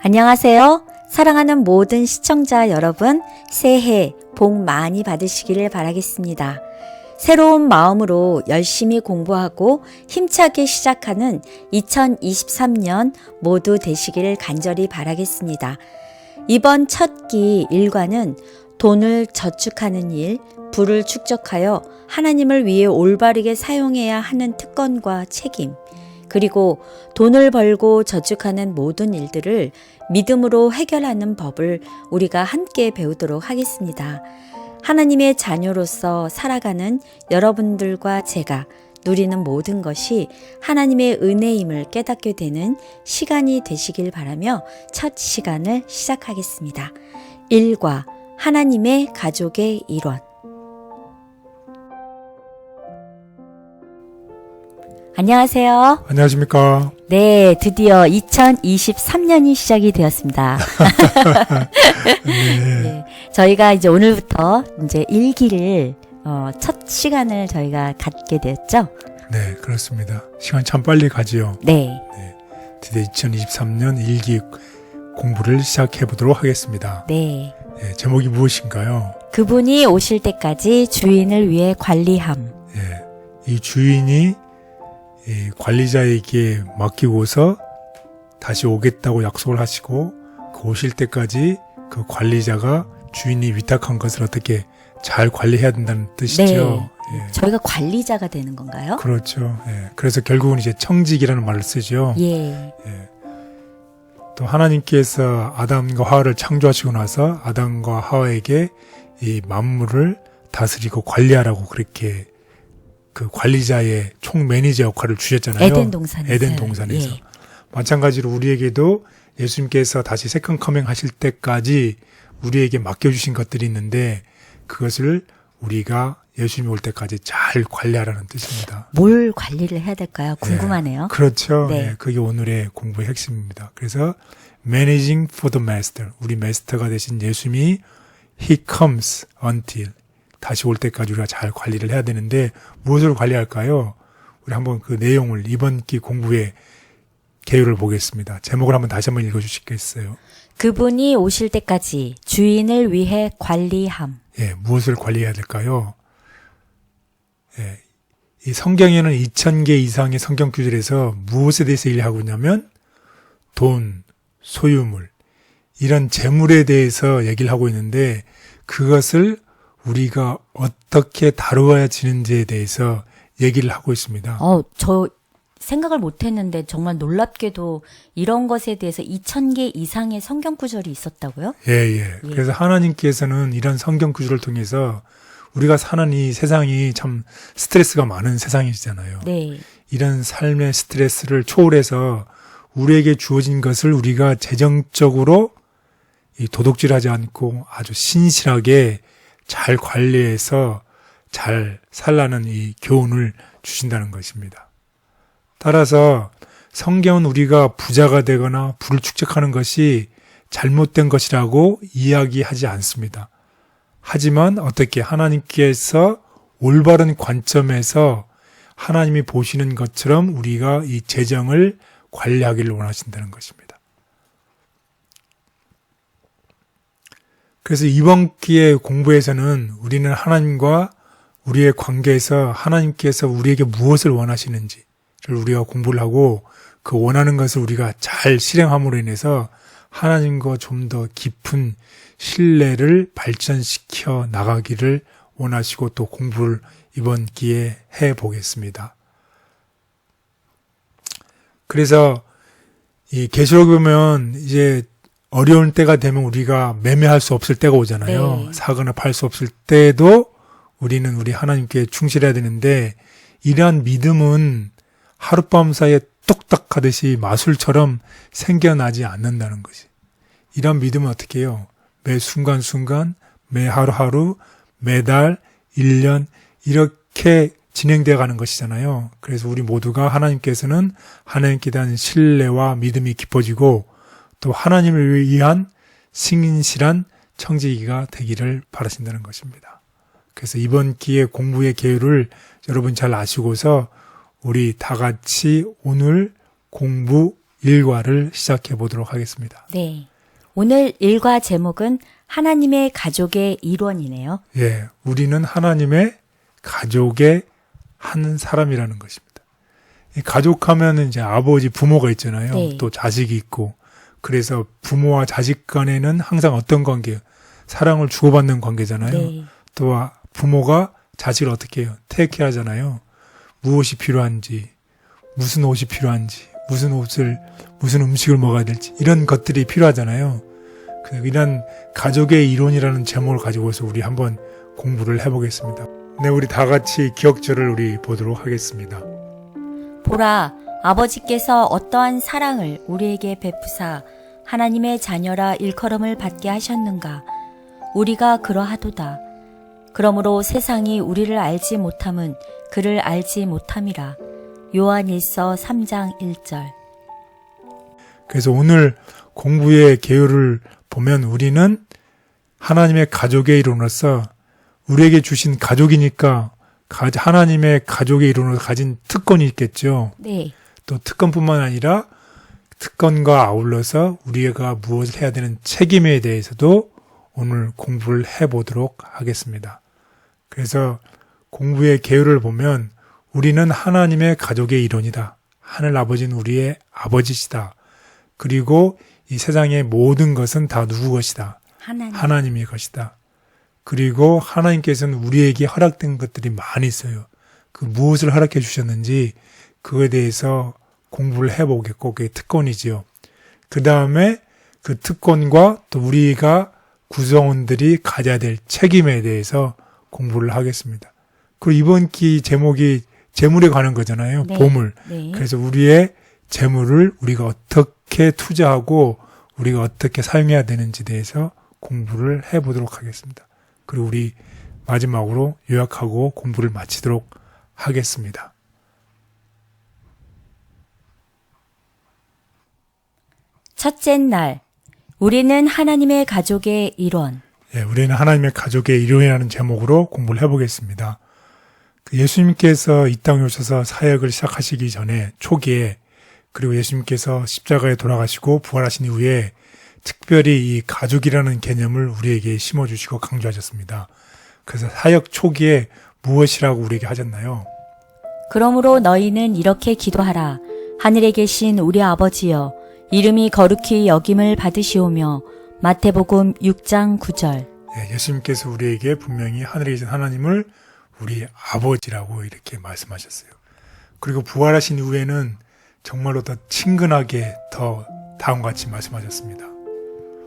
안녕하세요. 사랑하는 모든 시청자 여러분, 새해 복 많이 받으시기를 바라겠습니다. 새로운 마음으로 열심히 공부하고 힘차게 시작하는 2023년 모두 되시기를 간절히 바라겠습니다. 이번 첫 기 일과는 돈을 저축하는 일, 부를 축적하여 하나님을 위해 올바르게 사용해야 하는 특권과 책임, 그리고 돈을 벌고 저축하는 모든 일들을 믿음으로 해결하는 법을 우리가 함께 배우도록 하겠습니다. 하나님의 자녀로서 살아가는 여러분들과 제가 누리는 모든 것이 하나님의 은혜임을 깨닫게 되는 시간이 되시길 바라며 첫 시간을 시작하겠습니다. 1과 하나님의 가족의 일원. 안녕하세요. 안녕하십니까. 네, 드디어 2023년이 시작이 되었습니다. 네. 네, 저희가 이제 오늘부터 이제 일기를 첫 시간을 저희가 갖게 되었죠. 네, 그렇습니다. 시간 참 빨리 가지요. 네. 드디어 2023년 일기 공부를 시작해 보도록 하겠습니다. 네. 네, 제목이 무엇인가요? 그분이 오실 때까지 주인을 위해 관리함. 네, 이 주인이 이 관리자에게 맡기고서 다시 오겠다고 약속을 하시고 그 오실 때까지 그 관리자가 주인이 위탁한 것을 어떻게 잘 관리해야 된다는 뜻이죠. 네. 예. 저희가 관리자가 되는 건가요? 그렇죠. 예. 그래서 결국은 이제 청직이라는 말을 쓰죠. 예. 예. 또 하나님께서 아담과 하와를 창조하시고 나서 아담과 하와에게 이 만물을 다스리고 관리하라고 그렇게 그 관리자의 총 매니저 역할을 주셨잖아요. 에덴 동산에서. 에덴 동산에서. 예. 마찬가지로 우리에게도 예수님께서 다시 세컨 커밍 하실 때까지 우리에게 맡겨주신 것들이 있는데 그것을 우리가 예수님이 올 때까지 잘 관리하라는 뜻입니다. 뭘 관리를 해야 될까요? 궁금하네요. 그렇죠. 네. 네, 그게 오늘의 공부의 핵심입니다. 그래서 Managing for the Master, 우리 마스터가 되신 예수님이 He comes until 다시 올 때까지 우리가 잘 관리를 해야 되는데 무엇을 관리할까요? 우리 한번 그 내용을 이번 기 공부의 개요를 보겠습니다. 제목을 한번 다시 한번 읽어주시겠어요? 그분이 오실 때까지 주인을 위해 관리함. 예, 무엇을 관리해야 될까요? 예, 이 성경에는 2000개 이상의 성경 구절에서 무엇에 대해서 얘기하고 있냐면 돈, 소유물, 이런 재물에 대해서 얘기를 하고 있는데 그것을 우리가 어떻게 다루어야 지는지에 대해서 얘기를 하고 있습니다. 저 생각을 못 했는데 정말 놀랍게도 이런 것에 대해서 2000개 이상의 성경 구절이 있었다고요? 예. 그래서 하나님께서는 이런 성경 구절을 통해서 우리가 사는 이 세상이 참 스트레스가 많은 세상이잖아요. 네. 이런 삶의 스트레스를 초월해서 우리에게 주어진 것을 우리가 재정적으로 이 도둑질하지 않고 아주 신실하게 잘 관리해서 잘 살라는 이 교훈을 주신다는 것입니다. 따라서 성경은 우리가 부자가 되거나 부를 축적하는 것이 잘못된 것이라고 이야기하지 않습니다. 하지만 어떻게 하나님께서 올바른 관점에서 하나님이 보시는 것처럼 우리가 이 재정을 관리하기를 원하신다는 것입니다. 그래서 이번 기회 공부에서는 우리는 하나님과 우리의 관계에서 하나님께서 우리에게 무엇을 원하시는지를 우리가 공부를 하고 그 원하는 것을 우리가 잘 실행함으로 인해서 하나님과 좀 더 깊은 신뢰를 발전시켜 나가기를 원하시고 또 공부를 이번 기회에 해보겠습니다. 그래서 이 계시록에 보면 이제 어려운 때가 되면 우리가 매매할 수 없을 때가 오잖아요. 네. 사거나 팔 수 없을 때도 우리는 우리 하나님께 충실해야 되는데 이러한 믿음은 하룻밤 사이에 뚝딱 하듯이 마술처럼 생겨나지 않는다는 것이. 이런 믿음은 어떻게 해요? 매 순간순간, 매 하루하루, 매달, 1년 이렇게 진행되어 가는 것이잖아요. 그래서 우리 모두가 하나님께서는 하나님께 대한 신뢰와 믿음이 깊어지고 또 하나님을 위한 신실한 청지기가 되기를 바라신다는 것입니다. 그래서 이번 기회 공부의 계율을 여러분 잘 아시고서 우리 다 같이 오늘 공부 일과를 시작해 보도록 하겠습니다. 네. 오늘 일과 제목은 하나님의 가족의 일원이네요. 예, 우리는 하나님의 가족의 한 사람이라는 것입니다. 이 가족하면 이제 아버지, 부모가 있잖아요. 네. 또 자식이 있고. 그래서 부모와 자식 간에는 항상 어떤 관계, 사랑을 주고받는 관계잖아요. 네. 또 부모가 자식을 어떻게 해요? 테이크 하잖아요. 무엇이 필요한지, 무슨 옷이 필요한지, 무슨 음식을 먹어야 될지, 이런 것들이 필요하잖아요. 이런 가족의 이론이라는 제목을 가지고서 우리 한번 공부를 해보겠습니다. 네, 우리 다 같이 기억절을 우리 보도록 하겠습니다. 보라, 아버지께서 어떠한 사랑을 우리에게 베푸사 하나님의 자녀라 일컬음을 받게 하셨는가. 우리가 그러하도다. 그러므로 세상이 우리를 알지 못함은 그를 알지 못함이라. 요한일서 3장 1절. 그래서 오늘 공부의 개요를 보면 우리는 하나님의 가족의 이론으로서 우리에게 주신 가족이니까 하나님의 가족의 이론으로 가진 특권이 있겠죠. 네. 또 특권뿐만 아니라 특권과 아울러서 우리가 무엇을 해야 되는 책임에 대해서도 오늘 공부를 해보도록 하겠습니다. 그래서 공부의 개요를 보면 우리는 하나님의 가족의 일원이다. 하늘 아버지는 우리의 아버지시다. 그리고 이 세상의 모든 것은 다 누구 것이다? 하나님의 것이다. 그리고 하나님께서는 우리에게 허락된 것들이 많이 있어요. 그 무엇을 허락해 주셨는지 그거에 대해서 공부를 해보겠고 그게 특권이지요. 그 다음에 그 특권과 또 우리가 구성원들이 가져야 될 책임에 대해서 공부를 하겠습니다. 그리고 이번 기 제목이 재물에 관한 거잖아요. 네. 보물. 네. 그래서 우리의 재물을 우리가 어떻게 투자하고 우리가 어떻게 사용해야 되는지에 대해서 공부를 해보도록 하겠습니다. 그리고 우리 마지막으로 요약하고 공부를 마치도록 하겠습니다. 첫째 날, 우리는 하나님의 가족의 일원. 예, 우리는 하나님의 가족의 일원이라는 제목으로 공부를 해보겠습니다. 예수님께서 이 땅에 오셔서 사역을 시작하시기 전에 초기에 그리고 예수님께서 십자가에 돌아가시고 부활하신 이후에 특별히 이 가족이라는 개념을 우리에게 심어주시고 강조하셨습니다. 그래서 사역 초기에 무엇이라고 우리에게 하셨나요? 그러므로 너희는 이렇게 기도하라. 하늘에 계신 우리 아버지여, 이름이 거룩히 여김을 받으시오며. 마태복음 6장 9절. 예, 예수님께서 우리에게 분명히 하늘에 계신 하나님을 우리 아버지라고 이렇게 말씀하셨어요. 그리고 부활하신 이후에는 정말로 더 친근하게 더 다음과 같이 말씀하셨습니다.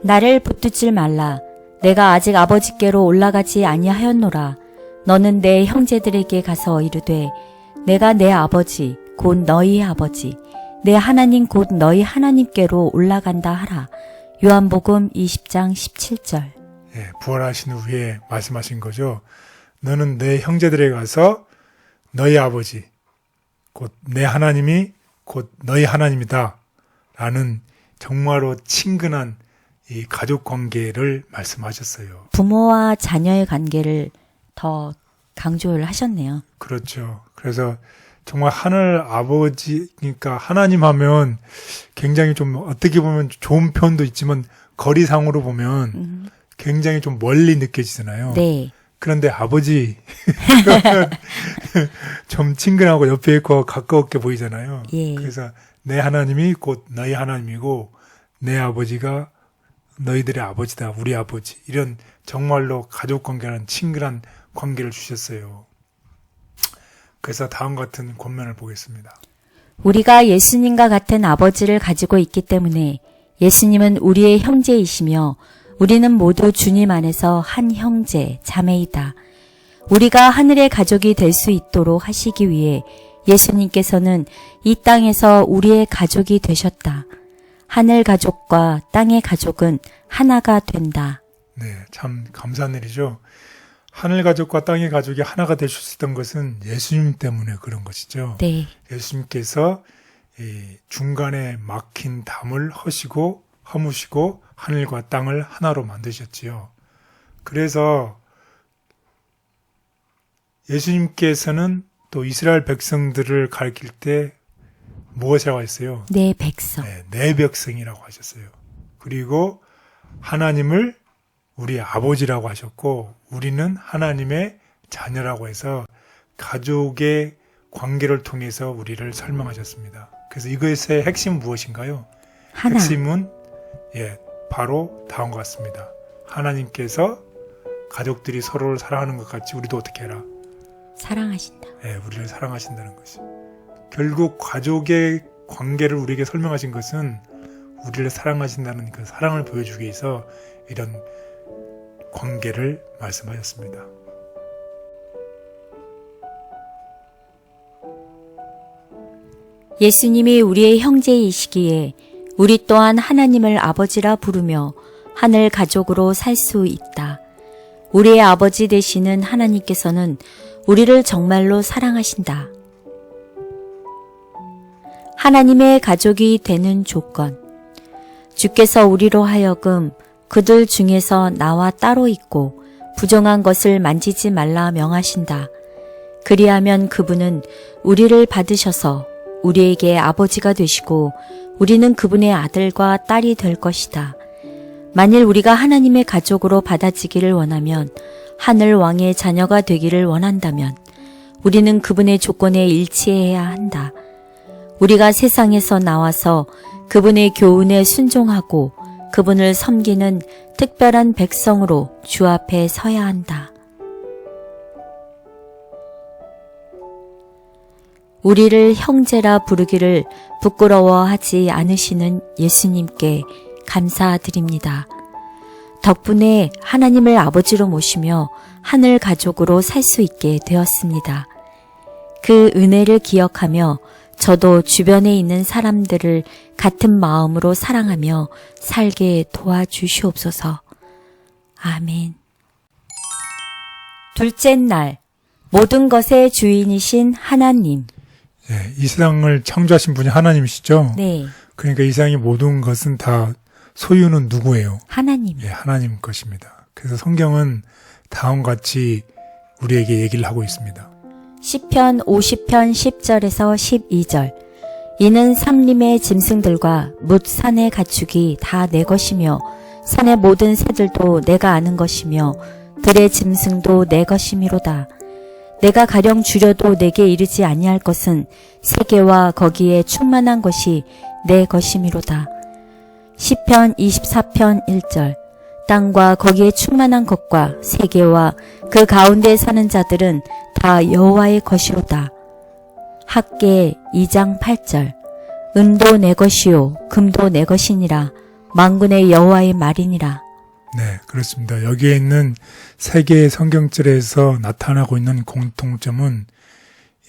나를 붙들지 말라. 내가 아직 아버지께로 올라가지 아니하였노라. 너는 내 형제들에게 가서 이르되 내가 내 아버지 곧 너희의 아버지 내 하나님 곧 너희 하나님께로 올라간다 하라. 요한복음 20장 17절. 예, 부활하신 후에 말씀하신 거죠. 너는 내 형제들에게 가서 너희 아버지 곧 내 하나님이 곧 너희 하나님이다 라는 정말로 친근한 이 가족 관계를 말씀하셨어요. 부모와 자녀의 관계를 더 강조를 하셨네요. 그렇죠. 그래서 정말 하늘 아버지, 그러니까 하나님 하면 굉장히 좀 어떻게 보면 좋은 편도 있지만 거리상으로 보면 굉장히 좀 멀리 느껴지잖아요. 네. 그런데 아버지 좀 친근하고 옆에 있고 가까웠게 보이잖아요. 예. 그래서 내 하나님이 곧 너희 하나님이고 내 아버지가 너희들의 아버지다. 우리 아버지. 이런 정말로 가족관계라는 친근한 관계를 주셨어요. 그래서 다음 같은 권면을 보겠습니다. 우리가 예수님과 같은 아버지를 가지고 있기 때문에 예수님은 우리의 형제이시며 우리는 모두 주님 안에서 한 형제, 자매이다. 우리가 하늘의 가족이 될 수 있도록 하시기 위해 예수님께서는 이 땅에서 우리의 가족이 되셨다. 하늘 가족과 땅의 가족은 하나가 된다. 네, 참 감사한 일이죠. 하늘 가족과 땅의 가족이 하나가 될 수 있었던 것은 예수님 때문에 그런 것이죠. 네. 예수님께서 이 중간에 막힌 담을 허무시고 하늘과 땅을 하나로 만드셨지요. 그래서 예수님께서는 또 이스라엘 백성들을 가르칠 때 무엇이라고 했어요? 내 백성. 네, 내 백성이라고 하셨어요. 그리고 하나님을 우리 아버지라고 하셨고 우리는 하나님의 자녀라고 해서 가족의 관계를 통해서 우리를 설명하셨습니다. 그래서 이것의 핵심은 무엇인가요? 하나. 핵심은 바로 다음과 같습니다. 하나님께서 가족들이 서로를 사랑하는 것 같이 우리도 어떻게 해라? 사랑하신다. 우리를 사랑하신다는 것이. 결국 가족의 관계를 우리에게 설명하신 것은 우리를 사랑하신다는 그 사랑을 보여주기 위해서 이런 관계를 말씀하셨습니다. 예수님이 우리의 형제이시기에 우리 또한 하나님을 아버지라 부르며 하늘 가족으로 살 수 있다. 우리의 아버지 되시는 하나님께서는 우리를 정말로 사랑하신다. 하나님의 가족이 되는 조건. 주께서 우리로 하여금 그들 중에서 나와 따로 있고 부정한 것을 만지지 말라 명하신다. 그리하면 그분은 우리를 받으셔서 우리에게 아버지가 되시고 우리는 그분의 아들과 딸이 될 것이다. 만일 우리가 하나님의 가족으로 받아지기를 원하면 하늘 왕의 자녀가 되기를 원한다면 우리는 그분의 조건에 일치해야 한다. 우리가 세상에서 나와서 그분의 교훈에 순종하고 그분을 섬기는 특별한 백성으로 주 앞에 서야 한다. 우리를 형제라 부르기를 부끄러워하지 않으시는 예수님께 감사드립니다. 덕분에 하나님을 아버지로 모시며 하늘 가족으로 살 수 있게 되었습니다. 그 은혜를 기억하며 저도 주변에 있는 사람들을 같은 마음으로 사랑하며 살게 도와주시옵소서. 아멘. 둘째 날, 모든 것의 주인이신 하나님. 이 세상을 창조하신 분이 하나님이시죠? 네, 그러니까 이 세상의 모든 것은 다 소유는 누구예요? 하나님. 하나님 것입니다. 그래서 성경은 다음과 같이 우리에게 얘기를 하고 있습니다. 시편 50편 10절에서 12절. 이는 삼림의 짐승들과 뭇 산의 가축이 다 내 것이며 산의 모든 새들도 내가 아는 것이며 들의 짐승도 내 것이미로다. 내가 가령 주려도 내게 이르지 아니할 것은 세계와 거기에 충만한 것이 내 것이미로다. 시편 24편 1절. 땅과 거기에 충만한 것과 세계와 그 가운데 사는 자들은 다 여호와의 것이로다. 학개 2장 8절. 은도 내 것이요 금도 내 것이니라. 만군의 여호와의 말이니라. 네, 그렇습니다. 여기에 있는 세 개의 성경절에서 나타나고 있는 공통점은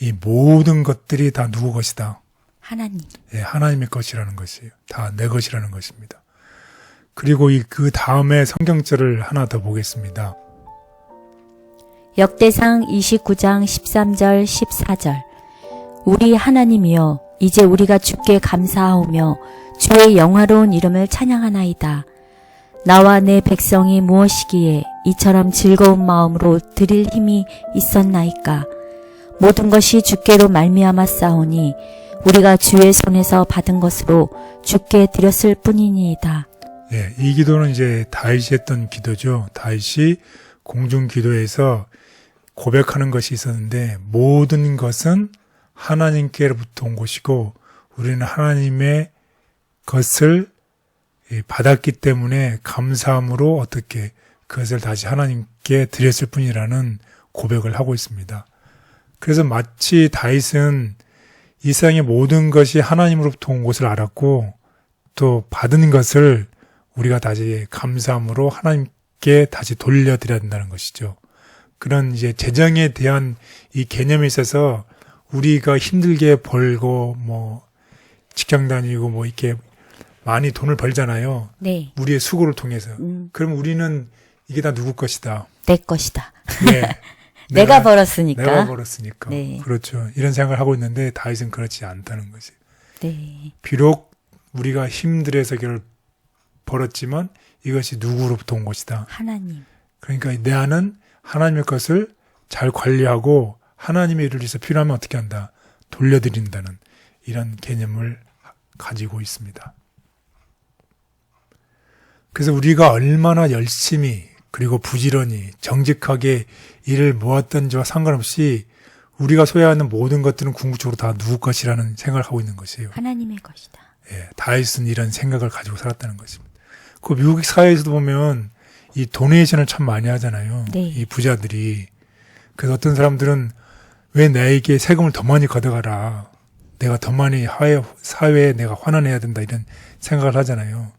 이 모든 것들이 다 누구 것이다? 하나님. 하나님의 것이라는 것이에요. 다 내 것이라는 것입니다. 그리고 그 다음에 성경절을 하나 더 보겠습니다. 역대상 29장 13절 14절. 우리 하나님이여 이제 우리가 주께 감사하오며 주의 영화로운 이름을 찬양하나이다. 나와 내 백성이 무엇이기에 이처럼 즐거운 마음으로 드릴 힘이 있었나이까. 모든 것이 주께로 말미암아 싸우니 우리가 주의 손에서 받은 것으로 주께 드렸을 뿐이니이다. 이 기도는 이제 다윗이 했던 기도죠. 다윗이 공중 기도에서 고백하는 것이 있었는데 모든 것은 하나님께로부터 온 것이고 우리는 하나님의 것을 받았기 때문에 감사함으로 어떻게 그것을 다시 하나님께 드렸을 뿐이라는 고백을 하고 있습니다. 그래서 마치 다윗은 이 세상의 모든 것이 하나님으로부터 온 것을 알았고 또 받은 것을 우리가 다시 감사함으로 하나님께 다시 돌려드려야 된다는 것이죠. 그런 이제 재정에 대한 이 개념에 있어서 우리가 힘들게 벌고 직장 다니고 이렇게 많이 돈을 벌잖아요. 네. 우리의 수고를 통해서. 그럼 우리는 이게 다 누구 것이다. 내 것이다. 네. 내가 벌었으니까. 내가 벌었으니까. 네. 그렇죠. 이런 생각을 하고 있는데 다윗은 그렇지 않다는 거지. 네. 비록 우리가 힘들어서 이걸 벌었지만 이것이 누구로부터 온 것이다. 하나님. 그러니까 내 안은 하나님의 것을 잘 관리하고 하나님의 일을 위해서 필요하면 어떻게 한다. 돌려드린다는 이런 개념을 가지고 있습니다. 그래서 우리가 얼마나 열심히 그리고 부지런히 정직하게 일을 모았던지와 상관없이 우리가 소유하는 모든 것들은 궁극적으로 다 누구 것이라는 생각을 하고 있는 것이에요. 하나님의 것이다. 예, 다윗은 이런 생각을 가지고 살았다는 것입니다. 그 미국 사회에서도 보면 이 도네이션을 참 많이 하잖아요. 네. 이 부자들이. 그래서 어떤 사람들은 왜 나에게 세금을 더 많이 걷어가라. 내가 더 많이 사회에 내가 환원해야 된다 이런 생각을 하잖아요.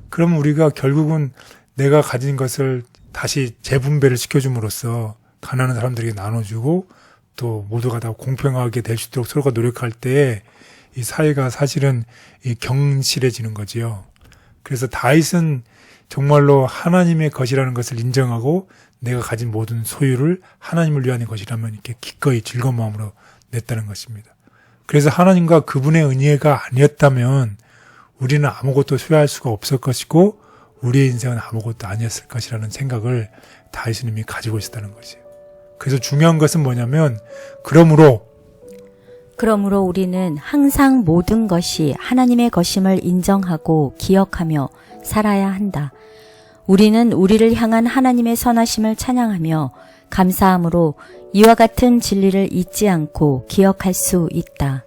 그럼 우리가 결국은 내가 가진 것을 다시 재분배를 시켜줌으로써 가난한 사람들에게 나눠주고 또 모두가 다 공평하게 될 수 있도록 서로가 노력할 때 이 사회가 사실은 이 경실해지는 거지요. 그래서 다윗은 정말로 하나님의 것이라는 것을 인정하고 내가 가진 모든 소유를 하나님을 위한 것이라면 이렇게 기꺼이 즐거운 마음으로 냈다는 것입니다. 그래서 하나님과 그분의 은혜가 아니었다면 우리는 아무것도 소유할 수가 없을 것이고 우리의 인생은 아무것도 아니었을 것이라는 생각을 다윗은 이미 가지고 있었다는 것이에요. 그래서 중요한 것은 뭐냐면 그러므로 우리는 항상 모든 것이 하나님의 것임을 인정하고 기억하며 살아야 한다. 우리는 우리를 향한 하나님의 선하심을 찬양하며 감사함으로 이와 같은 진리를 잊지 않고 기억할 수 있다.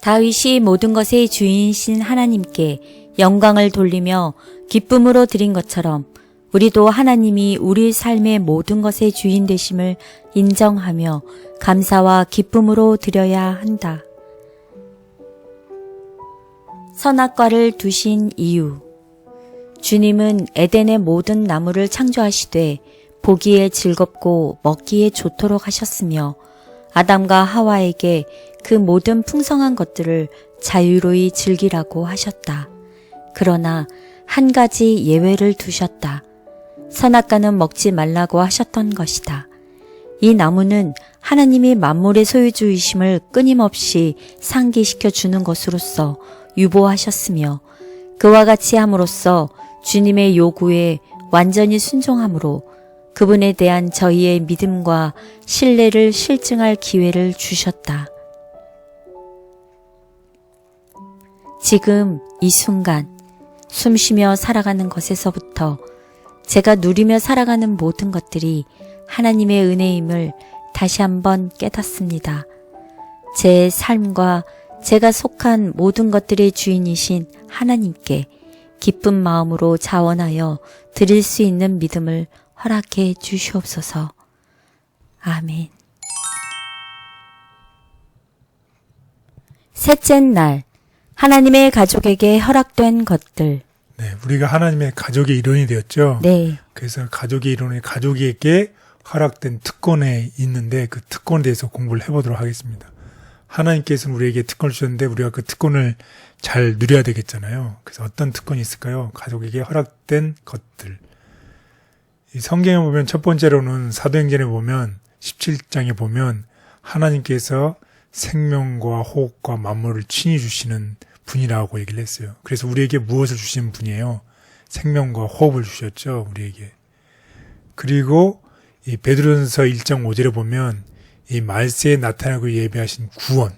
다윗이 모든 것의 주인이신 하나님께 영광을 돌리며 기쁨으로 드린 것처럼 우리도 하나님이 우리 삶의 모든 것의 주인 되심을 인정하며 감사와 기쁨으로 드려야 한다. 선악과를 두신 이유. 주님은 에덴의 모든 나무를 창조하시되 보기에 즐겁고 먹기에 좋도록 하셨으며 아담과 하와에게 그 모든 풍성한 것들을 자유로이 즐기라고 하셨다. 그러나 한 가지 예외를 두셨다. 선악과는 먹지 말라고 하셨던 것이다. 이 나무는 하나님이 만물의 소유주이심을 끊임없이 상기시켜 주는 것으로서 유보하셨으며 그와 같이 함으로써 주님의 요구에 완전히 순종함으로 그분에 대한 저희의 믿음과 신뢰를 실증할 기회를 주셨다. 지금 이 순간 숨쉬며 살아가는 것에서부터 제가 누리며 살아가는 모든 것들이 하나님의 은혜임을 다시 한번 깨닫습니다. 제 삶과 제가 속한 모든 것들의 주인이신 하나님께 기쁜 마음으로 자원하여 드릴 수 있는 믿음을 허락해 주시옵소서. 아멘. 셋째 날, 하나님의 가족에게 허락된 것들. 네, 우리가 하나님의 가족의 일원이 되었죠. 네. 그래서 가족의 일원이 가족에게 허락된 특권에 있는데 그 특권에 대해서 공부를 해보도록 하겠습니다. 하나님께서는 우리에게 특권을 주셨는데 우리가 그 특권을 잘 누려야 되겠잖아요. 그래서 어떤 특권이 있을까요? 가족에게 허락된 것들. 이 성경에 보면 첫 번째로는 사도행전에 보면 17장에 보면 하나님께서 생명과 호흡과 만물을 친히 주시는 분이라고 얘기를 했어요. 그래서 우리에게 무엇을 주신 분이에요? 생명과 호흡을 주셨죠, 우리에게. 그리고 이 베드로전서 1장 5절에 보면 이 말세에 나타나고 예비하신 구원,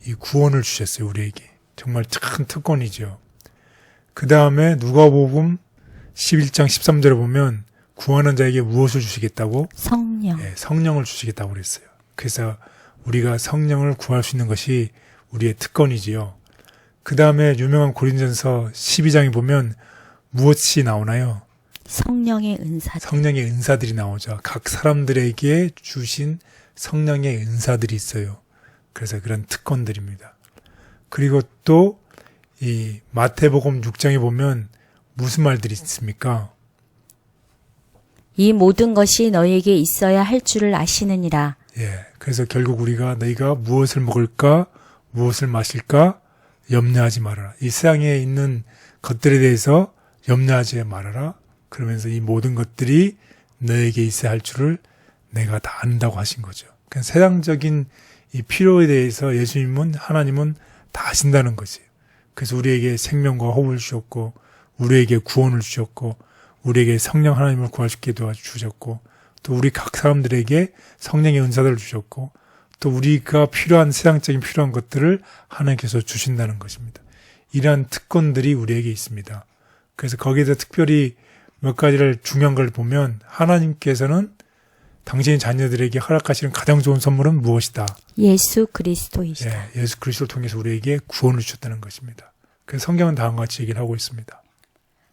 이 구원을 주셨어요, 우리에게. 정말 큰 특권이죠. 그 다음에 누가복음 11장 13절에 보면 구하는 자에게 무엇을 주시겠다고? 성령. 네, 성령을 주시겠다고 그랬어요. 그래서 우리가 성령을 구할 수 있는 것이 우리의 특권이지요. 그 다음에 유명한 고린전서 12장에 보면 무엇이 나오나요? 성령의 은사들. 성령의 은사들이 나오죠. 각 사람들에게 주신 성령의 은사들이 있어요. 그래서 그런 특권들입니다. 그리고 또 이 마태복음 6장에 보면 무슨 말들이 있습니까? 이 모든 것이 너희에게 있어야 할 줄을 아시느니라. 예. 그래서 결국 우리가 너희가 무엇을 먹을까, 무엇을 마실까 염려하지 말아라. 이 세상에 있는 것들에 대해서 염려하지 말아라. 그러면서 이 모든 것들이 너에게 있어야 할 줄을 내가 다 안다고 하신 거죠. 그러니까 세상적인 이 필요에 대해서 예수님은, 하나님은 다 아신다는 거지. 그래서 우리에게 생명과 호흡을 주셨고, 우리에게 구원을 주셨고, 우리에게 성령 하나님을 구할 수 있게 도와주셨고, 또 우리 각 사람들에게 성령의 은사들을 주셨고 또 우리가 필요한 세상적인 필요한 것들을 하나님께서 주신다는 것입니다. 이러한 특권들이 우리에게 있습니다. 그래서 거기에서 특별히 몇 가지를 중요한 걸 보면 하나님께서는 당신의 자녀들에게 허락하시는 가장 좋은 선물은 무엇이다? 예수 그리스도이시다. 예, 예수 그리스도를 통해서 우리에게 구원을 주셨다는 것입니다. 그래서 성경은 다음과 같이 얘기를 하고 있습니다.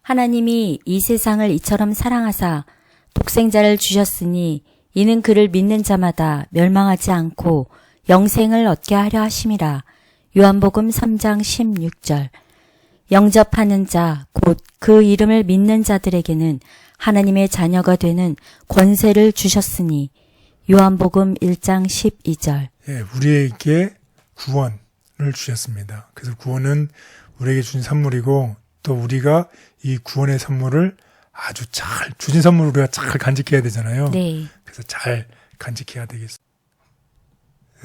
하나님이 이 세상을 이처럼 사랑하사 독생자를 주셨으니 이는 그를 믿는 자마다 멸망하지 않고 영생을 얻게 하려 하심이라. 요한복음 3장 16절. 영접하는 자, 곧 그 이름을 믿는 자들에게는 하나님의 자녀가 되는 권세를 주셨으니. 요한복음 1장 12절. 예, 우리에게 구원을 주셨습니다. 그래서 구원은 우리에게 주신 선물이고 또 우리가 이 구원의 선물을 아주 잘 주신 선물을 우리가 잘 간직해야 되잖아요. 네. 그래서 잘 간직해야 되겠습니다.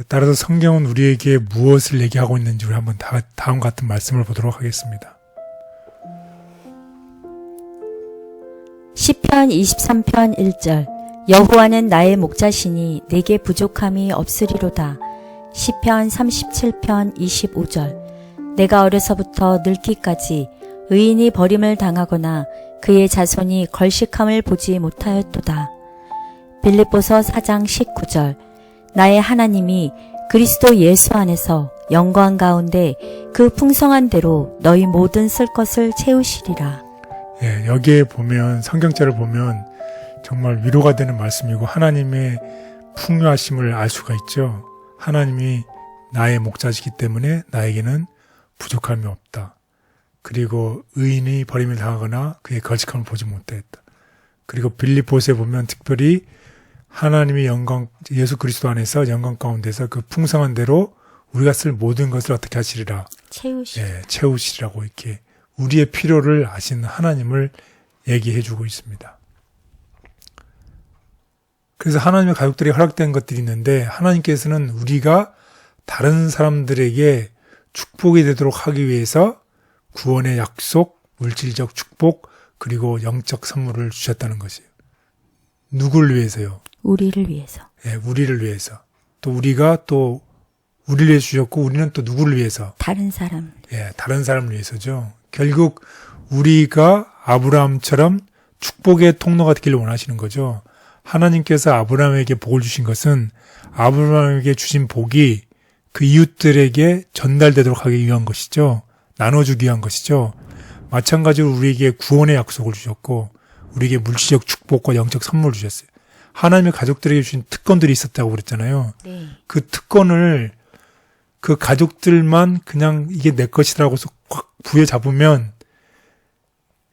따라서 성경은 우리에게 무엇을 얘기하고 있는지 우리 한번 다음과 같은 말씀을 보도록 하겠습니다. 시편 23편 1절. 여호와는 나의 목자시니 내게 부족함이 없으리로다. 시편 37편 25절. 내가 어려서부터 늙기까지 의인이 버림을 당하거나 그의 자손이 걸식함을 보지 못하였도다. 빌립보서 4장 19절. 나의 하나님이 그리스도 예수 안에서 영광 가운데 그 풍성한 대로 너희 모든 쓸 것을 채우시리라. 예, 여기에 보면 성경자를 보면 정말 위로가 되는 말씀이고 하나님의 풍요하심을 알 수가 있죠. 하나님이 나의 목자시기 때문에 나에게는 부족함이 없다. 그리고 의인이 버림을 당하거나 그의 걸식함을 보지 못했다. 그리고 빌립보서에 보면 특별히 하나님의 영광, 예수 그리스도 안에서 영광 가운데서 그 풍성한 대로 우리가 쓸 모든 것을 어떻게 하시리라? 채우시리라고 이렇게 우리의 필요를 아시는 하나님을 얘기해주고 있습니다. 그래서 하나님의 가족들이 허락된 것들이 있는데 하나님께서는 우리가 다른 사람들에게 축복이 되도록 하기 위해서 구원의 약속, 물질적 축복, 그리고 영적 선물을 주셨다는 것이에요. 누구를 위해서요? 우리를 위해서. 예, 우리를 위해서. 또 우리가 또 우리를 위해서 주셨고 우리는 또 누구를 위해서? 다른 사람. 예, 다른 사람을 위해서죠. 결국 우리가 아브라함처럼 축복의 통로가 되기를 원하시는 거죠. 하나님께서 아브라함에게 복을 주신 것은 아브라함에게 주신 복이 그 이웃들에게 전달되도록 하기 위한 것이죠. 나눠주기 위한 것이죠. 마찬가지로 우리에게 구원의 약속을 주셨고 우리에게 물질적 축복과 영적 선물을 주셨어요. 하나님의 가족들에게 주신 특권들이 있었다고 그랬잖아요. 네. 그 특권을 그 가족들만 그냥 이게 내 것이라고 확 부여잡으면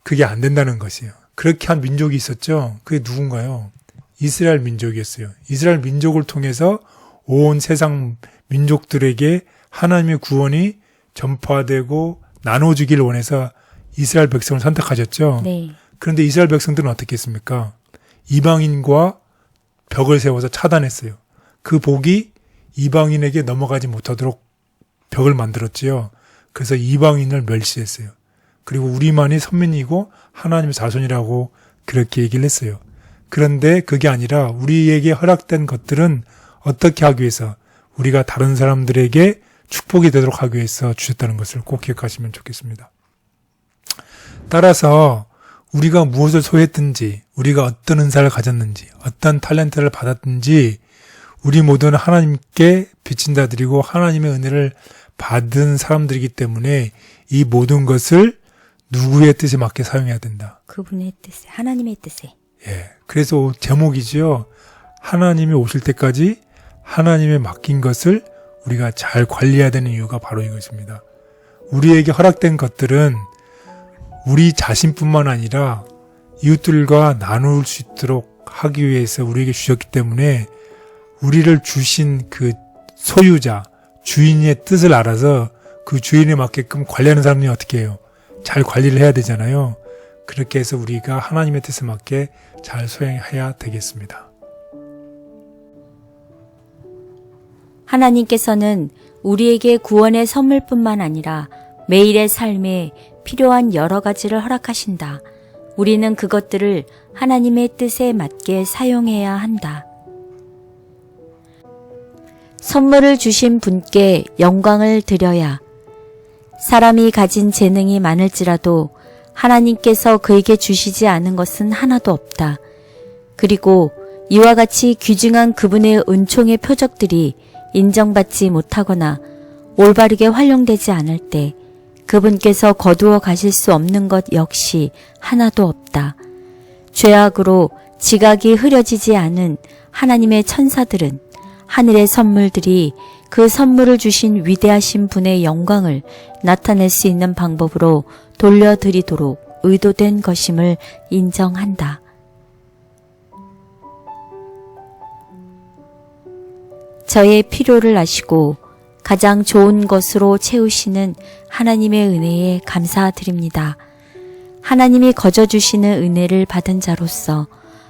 그게 안 된다는 것이에요. 그렇게 한 민족이 있었죠. 그게 누군가요? 이스라엘 민족이었어요. 이스라엘 민족을 통해서 온 세상 민족들에게 하나님의 구원이 전파되고 나눠주기를 원해서 이스라엘 백성을 선택하셨죠. 네. 그런데 이스라엘 백성들은 어떻게 했습니까? 이방인과 벽을 세워서 차단했어요. 그 복이 이방인에게 넘어가지 못하도록 벽을 만들었지요. 그래서 이방인을 멸시했어요. 그리고 우리만이 선민이고 하나님의 자손이라고 그렇게 얘기를 했어요. 그런데 그게 아니라 우리에게 허락된 것들은 어떻게 하기 위해서 우리가 다른 사람들에게 축복이 되도록 하기 위해서 주셨다는 것을 꼭 기억하시면 좋겠습니다. 따라서 우리가 무엇을 소유했든지 우리가 어떤 은사를 가졌는지 어떤 탤런트를 받았든지 우리 모두는 하나님께 빚진 자들이고 하나님의 은혜를 받은 사람들이기 때문에 이 모든 것을 누구의 뜻에 맞게 사용해야 된다. 그분의 뜻에, 하나님의 뜻에. 예, 그래서 제목이지요. 하나님이 오실 때까지 하나님의 맡긴 것을 우리가 잘 관리해야 되는 이유가 바로 이것입니다. 우리에게 허락된 것들은 우리 자신뿐만 아니라 이웃들과 나눌 수 있도록 하기 위해서 우리에게 주셨기 때문에 우리를 주신 그 소유자, 주인의 뜻을 알아서 그 주인에 맞게끔 관리하는 사람이 어떻게 해요? 잘 관리를 해야 되잖아요. 그렇게 해서 우리가 하나님의 뜻에 맞게 잘 수행해야 되겠습니다. 하나님께서는 우리에게 구원의 선물뿐만 아니라 매일의 삶에 필요한 여러 가지를 허락하신다. 우리는 그것들을 하나님의 뜻에 맞게 사용해야 한다. 선물을 주신 분께 영광을 드려야 사람이 가진 재능이 많을지라도 하나님께서 그에게 주시지 않은 것은 하나도 없다. 그리고 이와 같이 귀중한 그분의 은총의 표적들이 인정받지 못하거나 올바르게 활용되지 않을 때 그분께서 거두어 가실 수 없는 것 역시 하나도 없다. 죄악으로 지각이 흐려지지 않은 하나님의 천사들은 하늘의 선물들이 그 선물을 주신 위대하신 분의 영광을 나타낼 수 있는 방법으로 돌려드리도록 의도된 것임을 인정한다. 저의 필요를 아시고 가장 좋은 것으로 채우시는 하나님의 은혜에 감사드립니다. 하나님이 거저주시는 은혜를 받은 자로서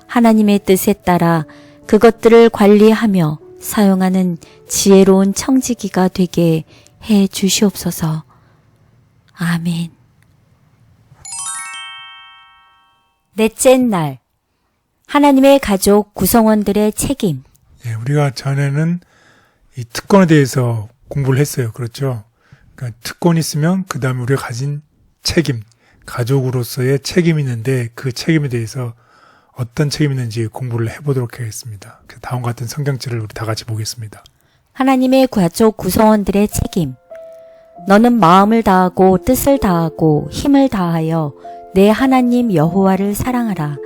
하나님의 뜻에 따라 그것들을 관리하며 사용하는 지혜로운 청지기가 되게 해 주시옵소서. 아멘. 넷째 날, 하나님의 가족 구성원들의 책임. 예, 우리가 전에는 이 특권에 대해서 공부를 했어요. 그렇죠? 그러니까 특권이 있으면 그 다음에 우리가 가진 책임, 가족으로서의 책임이 있는데 그 책임에 대해서 어떤 책임이 있는지 공부를 해보도록 하겠습니다. 다음과 같은 성경절을 우리 다 같이 보겠습니다. 하나님의 가족 구성원들의 책임. 너는 마음을 다하고 뜻을 다하고 힘을 다하여 내 하나님 여호와를 사랑하라.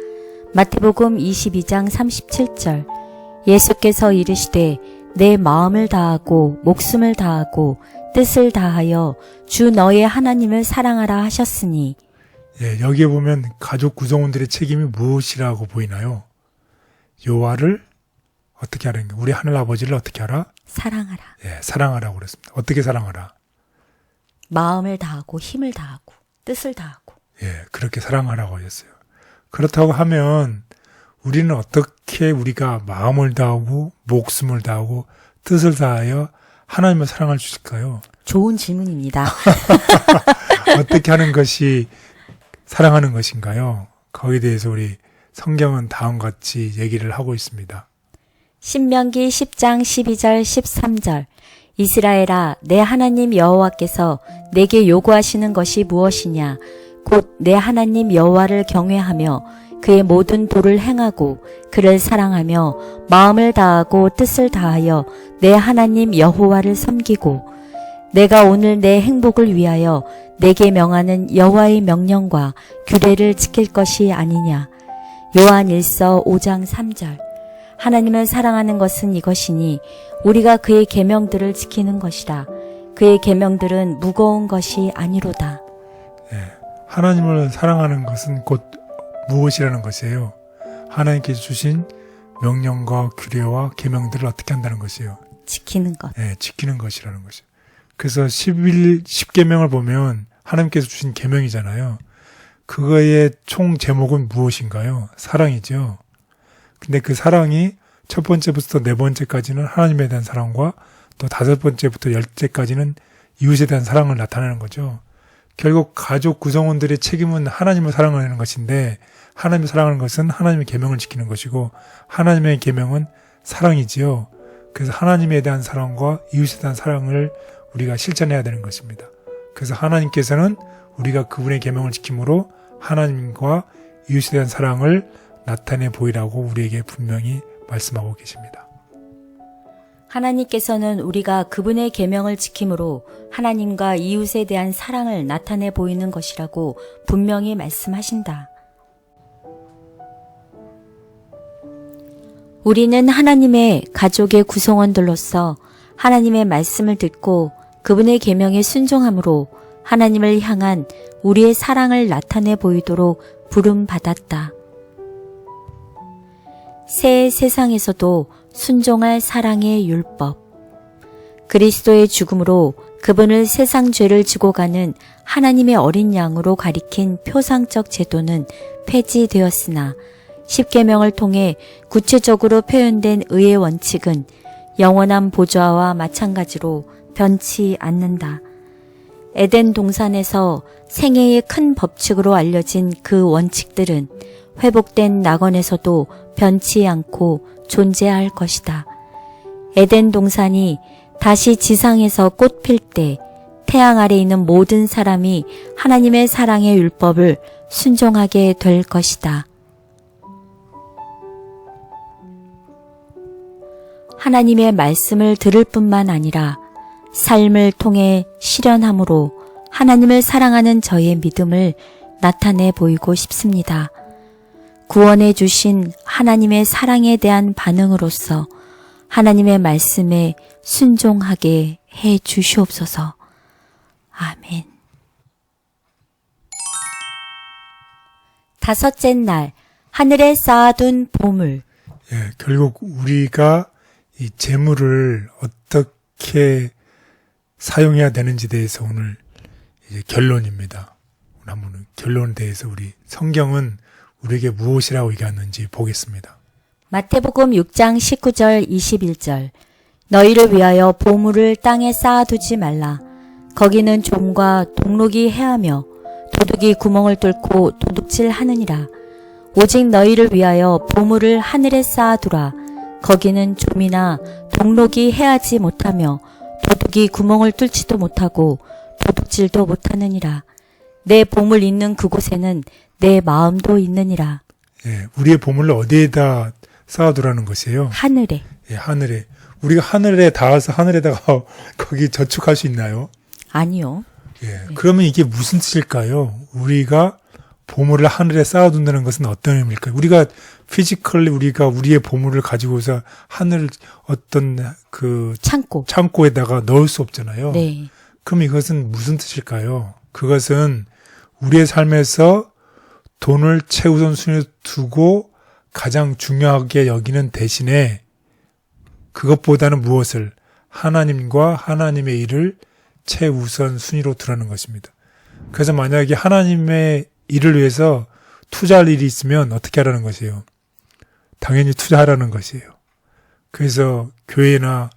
마태복음 22장 37절. 예수께서 이르시되 내 마음을 다하고 목숨을 다하고 뜻을 다하여 주 너의 하나님을 사랑하라 하셨으니. 예, 여기에 보면 가족 구성원들의 책임이 무엇이라고 보이나요? 여호와를 어떻게 하라는 게 우리 하늘 아버지를 어떻게 하라? 사랑하라. 예, 사랑하라고 그랬습니다. 어떻게 사랑하라? 마음을 다하고 힘을 다하고 뜻을 다하고. 예, 그렇게 사랑하라고 하셨어요. 그렇다고 하면 우리는 어떻게 우리가 마음을 다하고 목숨을 다하고 뜻을 다하여 하나님을 사랑할 수 있을까요? 좋은 질문입니다. 어떻게 하는 것이 사랑하는 것인가요? 거기에 대해서 우리 성경은 다음과 같이 얘기를 하고 있습니다. 신명기 10장 12절 13절. 이스라엘아, 내 하나님 여호와께서 내게 요구하시는 것이 무엇이냐? 곧 내 하나님 여호와를 경외하며 그의 모든 도를 행하고 그를 사랑하며 마음을 다하고 뜻을 다하여 내 하나님 여호와를 섬기고 내가 오늘 내 행복을 위하여 내게 명하는 여호와의 명령과 규례를 지킬 것이 아니냐. 요한 1서 5장 3절. 하나님을 사랑하는 것은 이것이니 우리가 그의 계명들을 지키는 것이라. 그의 계명들은 무거운 것이 아니로다. 예, 하나님을 사랑하는 것은 곧 무엇이라는 것이에요? 하나님께서 주신 명령과 규례와 계명들을 어떻게 한다는 것이에요? 지키는 것. 예, 지키는 것이라는 것이에요. 그래서 10계명을 보면 하나님께서 주신 계명이잖아요. 그거의 총 제목은 무엇인가요? 사랑이죠. 근데 그 사랑이 첫 번째부터 네 번째까지는 하나님에 대한 사랑과 또 다섯 번째부터 10째까지는 이웃에 대한 사랑을 나타내는 거죠. 결국 가족 구성원들의 책임은 하나님을 사랑하는 것인데 하나님을 사랑하는 것은 하나님의 계명을 지키는 것이고 하나님의 계명은 사랑이지요. 그래서 하나님에 대한 사랑과 이웃에 대한 사랑을 우리가 실천해야 되는 것입니다. 그래서 하나님께서는 우리가 그분의 계명을 지킴으로 하나님과 이웃에 대한 사랑을 나타내 보이라고 우리에게 분명히 말씀하고 계십니다. 하나님께서는 우리가 그분의 계명을 지킴으로 하나님과 이웃에 대한 사랑을 나타내 보이는 것이라고 분명히 말씀하신다. 우리는 하나님의 가족의 구성원들로서 하나님의 말씀을 듣고 그분의 계명에 순종함으로 하나님을 향한 우리의 사랑을 나타내 보이도록 부름받았다. 새 세상에서도 순종할 사랑의 율법. 그리스도의 죽음으로 그분을 세상 죄를 지고 가는 하나님의 어린 양으로 가리킨 표상적 제도는 폐지되었으나 십계명을 통해 구체적으로 표현된 의의 원칙은 영원한 보좌와 마찬가지로 변치 않는다. 에덴 동산에서 생애의 큰 법칙으로 알려진 그 원칙들은 회복된 낙원에서도 변치 않고 존재할 것이다. 에덴 동산이 다시 지상에서 꽃 필 때 태양 아래 있는 모든 사람이 하나님의 사랑의 율법을 순종하게 될 것이다. 하나님의 말씀을 들을 뿐만 아니라 삶을 통해 실현함으로 하나님을 사랑하는 저의 믿음을 나타내 보이고 싶습니다. 구원해 주신 하나님의 사랑에 대한 반응으로서 하나님의 말씀에 순종하게 해 주시옵소서. 아멘. 다섯째 날, 하늘에 쌓아둔 보물. 예, 결국 우리가 이 재물을 어떻게 사용해야 되는지 대해서 오늘 이제 결론입니다. 오늘 한번 결론에 대해서 우리 성경은 우리에게 무엇이라고 얘기하는지 보겠습니다. 마태복음 6장 19절 21절. 너희를 위하여 보물을 땅에 쌓아두지 말라. 거기는 좀과 동록이 해하며 도둑이 구멍을 뚫고 도둑질 하느니라. 오직 너희를 위하여 보물을 하늘에 쌓아두라. 거기는 좀이나 동록이 해하지 못하며 도둑이 구멍을 뚫지도 못하고 도둑질도 못하느니라. 내 보물 있는 그곳에는 내 마음도 있느니라. 예, 우리의 보물을 어디에다 쌓아두라는 것이에요? 하늘에. 예, 하늘에. 우리가 하늘에 닿아서 하늘에다가 거기 저축할 수 있나요? 아니요. 예, 그러면 이게 무슨 뜻일까요? 우리가 보물을 하늘에 쌓아둔다는 것은 어떤 의미일까요? 우리가 피지컬리 우리가 우리의 보물을 가지고서 하늘 어떤 그 창고에다가 넣을 수 없잖아요. 네. 그럼 이것은 무슨 뜻일까요? 그것은 우리의 삶에서 돈을 최우선순위에 두고 가장 중요하게 여기는 대신에 그것보다는 무엇을? 하나님과 하나님의 일을 최우선 순위로 두라는 것입니다. 그래서 만약에 하나님의 일을 위해서 투자할 일이 있으면 어떻게 하라는 것이에요? 당연히 투자하라는 것이에요. 그래서 교회나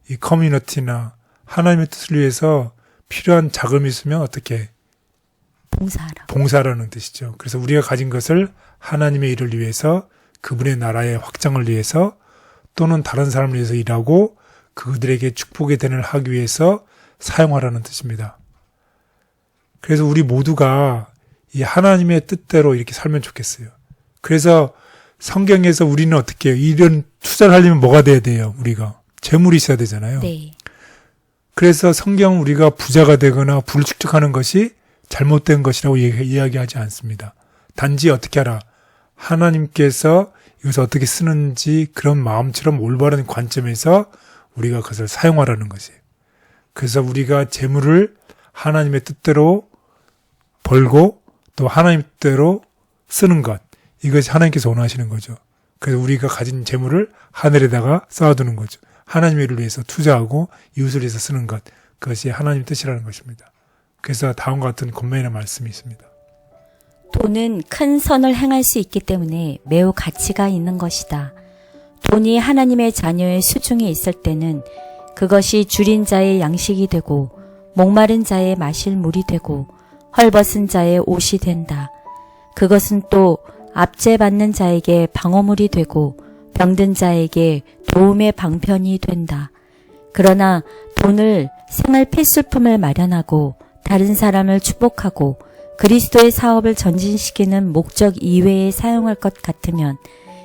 이 커뮤니티나 하나님의 뜻을 위해서 필요한 자금이 있으면 어떻게? 봉사하라는 뜻이죠. 그래서 우리가 가진 것을 하나님의 일을 위해서 그분의 나라의 확장을 위해서 또는 다른 사람을 위해서 일하고 그들에게 축복의 대를 하기 위해서 사용하라는 뜻입니다. 그래서 우리 모두가 이 하나님의 뜻대로 이렇게 살면 좋겠어요. 그래서 성경에서 우리는 어떻게 해요? 이런 투자를 하려면 뭐가 돼야 돼요? 우리가 재물이 있어야 되잖아요. 네. 그래서 성경 우리가 부자가 되거나 부를 축적하는 것이 잘못된 것이라고 이야기하지 않습니다. 단지 어떻게 하라? 하나님께서 이것을 어떻게 쓰는지 그런 마음처럼 올바른 관점에서 우리가 그것을 사용하라는 것이에요. 그래서 우리가 재물을 하나님의 뜻대로 벌고 또 하나님 뜻대로 쓰는 것, 이것이 하나님께서 원하시는 거죠. 그래서 우리가 가진 재물을 하늘에다가 쌓아두는 거죠. 하나님의 일을 위해서 투자하고 이웃을 위해서 쓰는 것, 그것이 하나님의 뜻이라는 것입니다. 그래서 다음과 같은 권면의 말씀이 있습니다. 돈은 큰 선을 행할 수 있기 때문에 매우 가치가 있는 것이다. 돈이 하나님의 자녀의 수중에 있을 때는 그것이 줄인 자의 양식이 되고 목마른 자의 마실 물이 되고 헐벗은 자의 옷이 된다. 그것은 또 압제받는 자에게 방어물이 되고 병든 자에게 도움의 방편이 된다. 그러나 돈을 생활 필수품을 마련하고 다른 사람을 축복하고 그리스도의 사업을 전진시키는 목적 이외에 사용할 것 같으면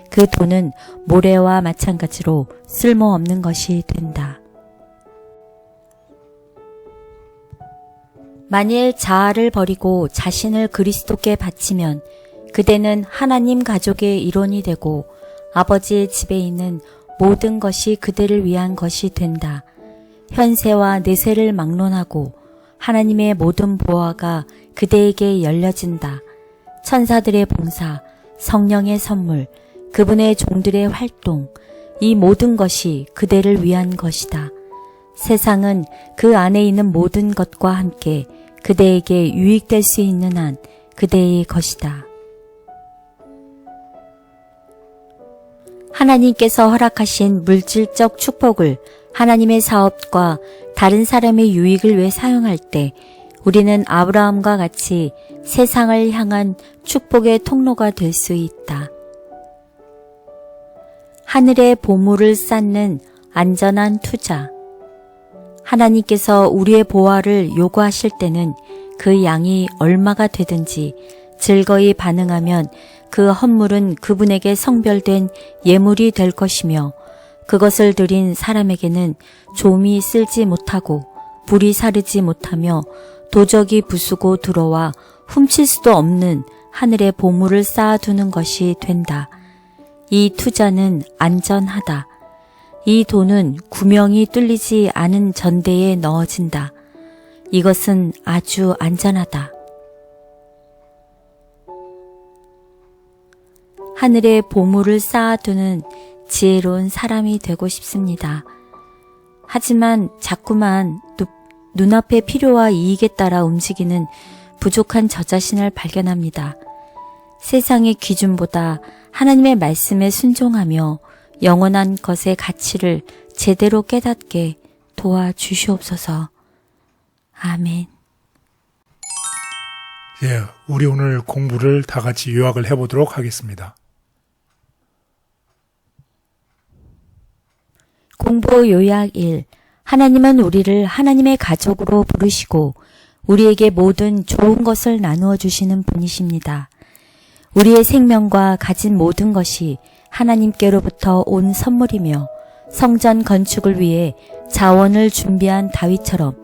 그 돈은 모래와 마찬가지로 쓸모없는 것이 된다. 만일 자아를 버리고 자신을 그리스도께 바치면 그대는 하나님 가족의 일원이 되고 아버지의 집에 있는 모든 것이 그대를 위한 것이 된다. 현세와 내세를 막론하고 하나님의 모든 보화가 그대에게 열려진다. 천사들의 봉사, 성령의 선물, 그분의 종들의 활동, 이 모든 것이 그대를 위한 것이다. 세상은 그 안에 있는 모든 것과 함께 그대에게 유익될 수 있는 한 그대의 것이다. 하나님께서 허락하신 물질적 축복을 하나님의 사업과 다른 사람의 유익을 위해 사용할 때 우리는 아브라함과 같이 세상을 향한 축복의 통로가 될 수 있다. 하늘의 보물을 쌓는 안전한 투자. 하나님께서 우리의 보화를 요구하실 때는 그 양이 얼마가 되든지 즐거이 반응하면 그 헌물은 그분에게 성별된 예물이 될 것이며 그것을 드린 사람에게는 좀이 쓸지 못하고 불이 사르지 못하며 도적이 부수고 들어와 훔칠 수도 없는 하늘의 보물을 쌓아두는 것이 된다. 이 투자는 안전하다. 이 돈은 구멍이 뚫리지 않은 전대에 넣어진다. 이것은 아주 안전하다. 하늘의 보물을 쌓아두는 지혜로운 사람이 되고 싶습니다. 하지만 자꾸만 눈앞의 필요와 이익에 따라 움직이는 부족한 저 자신을 발견합니다. 세상의 기준보다 하나님의 말씀에 순종하며 영원한 것의 가치를 제대로 깨닫게 도와주시옵소서. 아멘. 예, 우리 오늘 공부를 다 같이 요약을 해보도록 하겠습니다. 공부 요약 1. 하나님은 우리를 하나님의 가족으로 부르시고 우리에게 모든 좋은 것을 나누어 주시는 분이십니다. 우리의 생명과 가진 모든 것이 하나님께로부터 온 선물이며 성전 건축을 위해 자원을 준비한 다윗처럼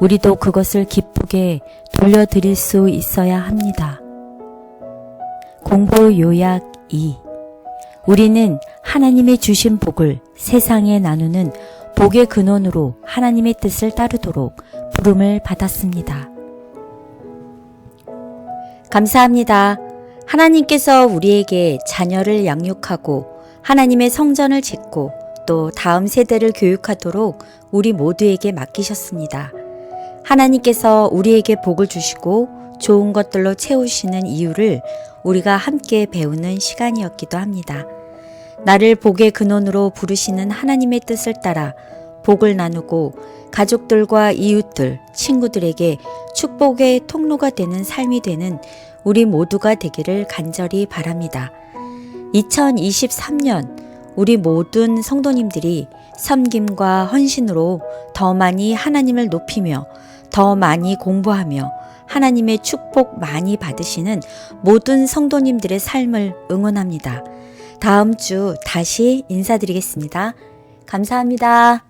우리도 그것을 기쁘게 돌려드릴 수 있어야 합니다. 공부 요약 2. 우리는 하나님이 주신 복을 세상에 나누는 복의 근원으로 하나님의 뜻을 따르도록 부름을 받았습니다. 감사합니다. 하나님께서 우리에게 자녀를 양육하고 하나님의 성전을 짓고 또 다음 세대를 교육하도록 우리 모두에게 맡기셨습니다. 하나님께서 우리에게 복을 주시고 좋은 것들로 채우시는 이유를 우리가 함께 배우는 시간이었기도 합니다. 나를 복의 근원으로 부르시는 하나님의 뜻을 따라 복을 나누고 가족들과 이웃들, 친구들에게 축복의 통로가 되는 삶이 되는 우리 모두가 되기를 간절히 바랍니다. 2023년 우리 모든 성도님들이 섬김과 헌신으로 더 많이 하나님을 높이며 더 많이 공부하며 하나님의 축복 많이 받으시는 모든 성도님들의 삶을 응원합니다. 다음 주 다시 인사드리겠습니다. 감사합니다.